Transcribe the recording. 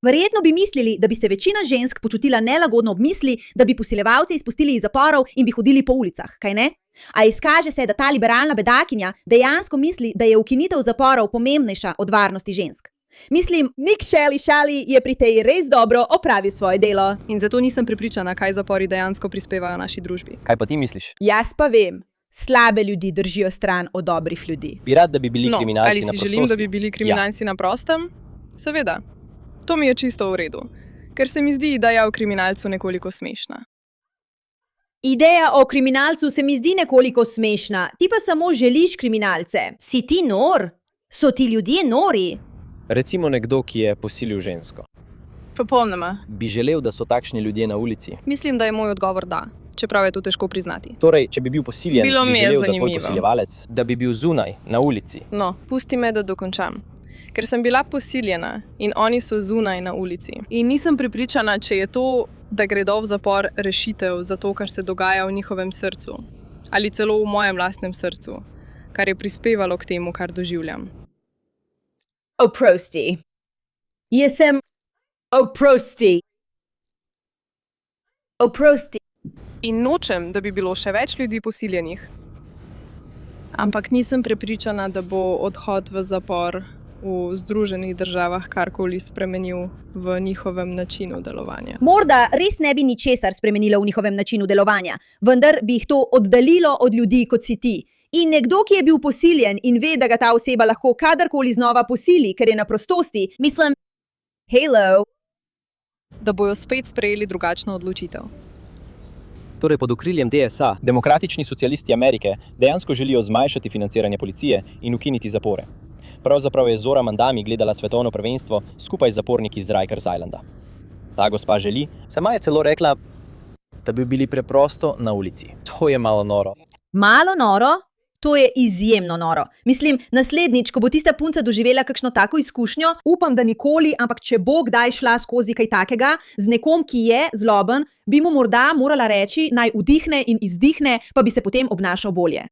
Verjetno bi mislili, da bi se večina žensk počutila nelagodno ob misli, da bi posiljevalce izpustili iz zaporov in bi hodili po ulicah, kaj ne? A izkaže se, da ta liberalna bedakinja dejansko misli, da je ukinitev zaporov pomembnejša od varnosti žensk. Mislim, Nick Shelley je pri tej res dobro opravil svoje delo. In zato nisem prepričana, kaj zapori dejansko prispevajo naši družbi. Kaj pa ti misliš? Jaz pa vem, slabe ljudi držijo stran od dobrih ljudi. Bi rad, da bi bili kriminalci ali na si prostosti? želim, da bi bili kriminalci na prostem? Seveda. To mi je čisto v redu, ker se mi zdi ideja o kriminalcu nekoliko smešna. Ideja o kriminalcu se mi zdi nekoliko smešna, ti pa samo želiš kriminalce. Si ti nor? So ti ljudje nori? Recimo nekdo, ki je posilil žensko. Popolnoma. Bi želel, da so takšni ljudje na ulici? Mislim, da je moj odgovor da, čeprav je to težko priznati. Torej, če bi bil posiljen, Bilo mi bi je želel, da tvoj zanimivo. posiljevalec, da bi bil zunaj, na ulici. No, pusti me, da dokončam. Ker sem bila posiljena in oni so zunaj na ulici. In nisem prepričana, če je to, da gredo v zapor, rešitev za to, kar se dogaja v njihovem srcu. Ali celo v mojem lastnem srcu, kar je prispevalo k temu, kar doživljam. Oprosti. Jaz sem... Oprosti. Oprosti. In nočem, da bi bilo še več ljudi posiljenih. Ampak nisem prepričana, da bo odhod v zapor v Združenih državah karkoli spremenil v njihovem načinu delovanja. Morda res ne bi ničesar spremenilo v njihovem načinu delovanja, vendar bi jih to oddaljilo od ljudi, kot si ti. In nekdo, ki je bil posiljen in ve, da ga ta oseba lahko kadarkoli znova posili, ker je na prostosti, mislim, hello, Da bojo spet sprejeli drugačno odločitev. Torej, pod okriljem DSA, Demokratični socialisti Amerike, dejansko želijo zmanjšati financiranje policije in ukiniti zapore. Pravzaprav je Zora Mandami gledala svetovno prvenstvo skupaj z zaporniki z Rikers Islanda. Ta gospa želi, sama je celo rekla, da bi bili preprosto na ulici. To je malo noro. malo noro? To je izjemno noro. Mislim, naslednjič, ko bo tista punca doživela kakšno tako izkušnjo, upam, da nikoli, ampak če bo kdaj šla skozi kaj takega, z nekom, ki je zloben, bi mu morda morala reči, naj vdihne in izdihne, pa bi se potem obnašal bolje.